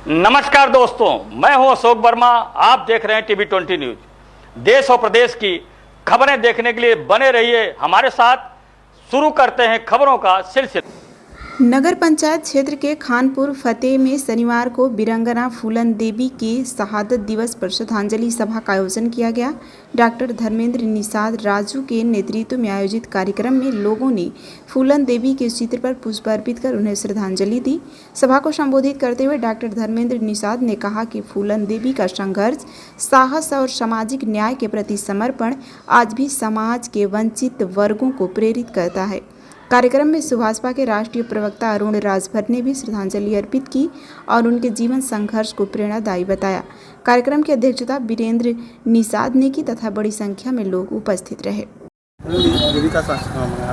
नमस्कार दोस्तों, मैं हूं अशोक वर्मा। आप देख रहे हैं टीवी 20 न्यूज। देश और प्रदेश की खबरें देखने के लिए बने रहिए हमारे साथ। शुरू करते हैं खबरों का सिलसिला। नगर पंचायत क्षेत्र के खानपुर फतेह में शनिवार को वीरांगना फूलन देवी के शहादत दिवस पर श्रद्धांजलि सभा का आयोजन किया गया। डॉक्टर धर्मेंद्र निषाद राजू के नेतृत्व में आयोजित कार्यक्रम में लोगों ने फूलन देवी के चित्र पर पुष्प अर्पित कर उन्हें श्रद्धांजलि दी। सभा को संबोधित करते हुए डॉक्टर धर्मेंद्र निषाद ने कहा कि फूलन देवी का संघर्ष, साहस और सामाजिक न्याय के प्रति समर्पण आज भी समाज के वंचित वर्गों को प्रेरित करता है। कार्यक्रम में सुभाषपा के राष्ट्रीय प्रवक्ता अरुण राजभर ने भी श्रद्धांजलि अर्पित की और उनके जीवन संघर्ष को प्रेरणादायी बताया। कार्यक्रम की अध्यक्षता वीरेंद्र निषाद ने की तथा बड़ी संख्या में लोग उपस्थित रहे। देवी का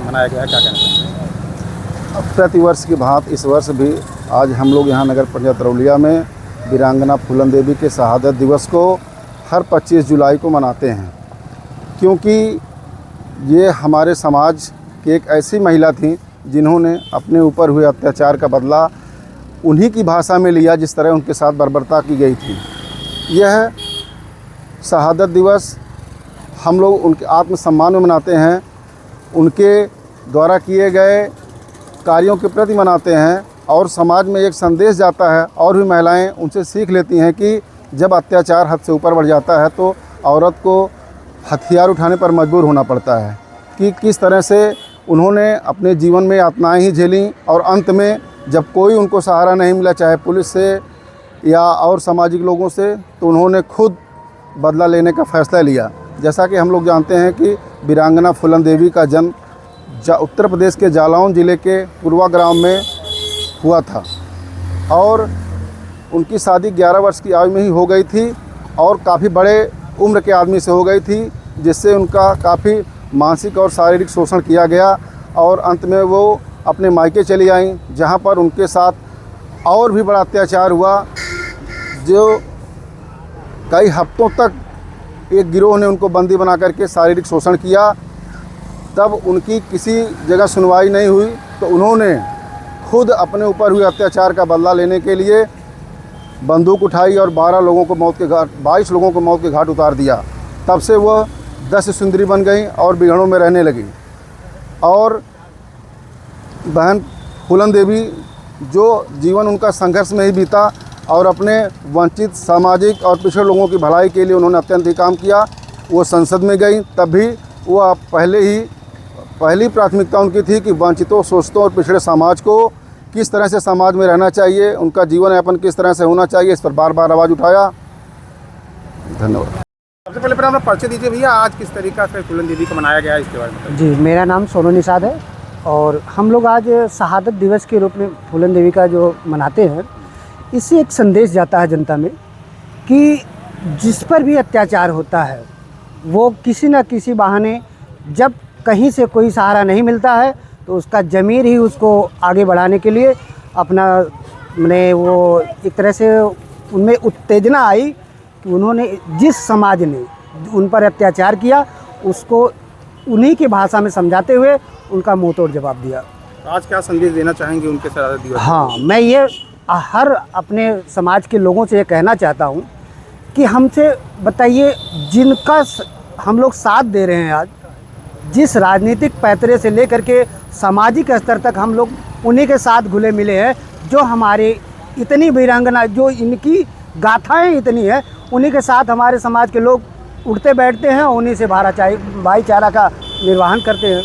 मनाया गया, क्या कहना चाहते हैं? प्रतिवर्ष की भांति इस वर्ष भी आज हम लोग यहाँ नगर पंचायत रौलिया में वीरांगना फूलन देवी के शहादत दिवस को हर 25 जुलाई को मनाते हैं, क्योंकि ये हमारे समाज कि एक ऐसी महिला थी जिन्होंने अपने ऊपर हुए अत्याचार का बदला उन्हीं की भाषा में लिया जिस तरह उनके साथ बर्बरता की गई थी। यह शहादत दिवस हम लोग उनके आत्मसम्मान में मनाते हैं, उनके द्वारा किए गए कार्यों के प्रति मनाते हैं और समाज में एक संदेश जाता है और भी महिलाएं उनसे सीख लेती हैं कि जब अत्याचार हद से ऊपर बढ़ जाता है तो औरत को हथियार उठाने पर मजबूर होना पड़ता है। कि किस तरह से उन्होंने अपने जीवन में यातनाएं ही झेली और अंत में जब कोई उनको सहारा नहीं मिला, चाहे पुलिस से या और सामाजिक लोगों से, तो उन्होंने खुद बदला लेने का फ़ैसला लिया। जैसा कि हम लोग जानते हैं कि वीरांगना फूलन देवी का जन्म उत्तर प्रदेश के जालौन ज़िले के पूर्वा ग्राम में हुआ था और उनकी शादी 11 वर्ष की आयु में ही हो गई थी और काफ़ी बड़े उम्र के आदमी से हो गई थी, जिससे उनका काफ़ी मानसिक और शारीरिक शोषण किया गया और अंत में वो अपने मायके चली आईं, जहाँ पर उनके साथ और भी बड़ा अत्याचार हुआ। जो कई हफ्तों तक एक गिरोह ने उनको बंदी बना करके शारीरिक शोषण किया। तब उनकी किसी जगह सुनवाई नहीं हुई तो उन्होंने खुद अपने ऊपर हुए अत्याचार का बदला लेने के लिए बंदूक उठाई और 22 लोगों को मौत के घाट उतार दिया। तब से वह 10 सुंदरी बन गई और बिगड़ों में रहने लगी। और बहन फूलन देवी जो जीवन उनका संघर्ष में ही बीता और अपने वंचित सामाजिक और पिछड़े लोगों की भलाई के लिए उन्होंने अत्यंत ही काम किया। वो संसद में गई तब भी वो पहली प्राथमिकता उनकी थी कि वंचितों, शोषितों और पिछड़े समाज को किस तरह से समाज में रहना चाहिए, उनका जीवन यापन किस तरह से होना चाहिए, इस पर बार बार आवाज़ उठाया। धन्यवाद। सबसे पहले अपना परिचय दीजिए भैया, आज किस तरीका से फूलन देवी को मनाया गया इसके बारे में? जी, मेरा नाम सोनू निषाद है और हम लोग आज शहादत दिवस के रूप में फूलन देवी का जो मनाते हैं, इससे एक संदेश जाता है जनता में कि जिस पर भी अत्याचार होता है वो किसी न किसी बहाने, जब कहीं से कोई सहारा नहीं मिलता है तो उसका ज़मीर ही उसको आगे बढ़ाने के लिए अपना वो एक तरह से उनमें उत्तेजना आई कि उन्होंने जिस समाज ने उन पर अत्याचार किया उसको उन्हीं की भाषा में समझाते हुए उनका मुंह तोड़ जवाब दिया। आज क्या संदेश देना चाहेंगे उनके शहादत दिवस? हाँ, मैं ये हर अपने समाज के लोगों से ये कहना चाहता हूँ कि हमसे बताइए, जिनका हम लोग साथ दे रहे हैं आज, जिस राजनीतिक पैतरे से लेकर के सामाजिक स्तर तक हम लोग उन्हीं के साथ घुले मिले हैं, जो हमारे इतनी वीरांगना, जो इनकी गाथाएं इतनी है, उन्हीं के साथ हमारे समाज के लोग उठते बैठते हैं, उन्हीं से भाईचारा का निर्वहन करते हैं।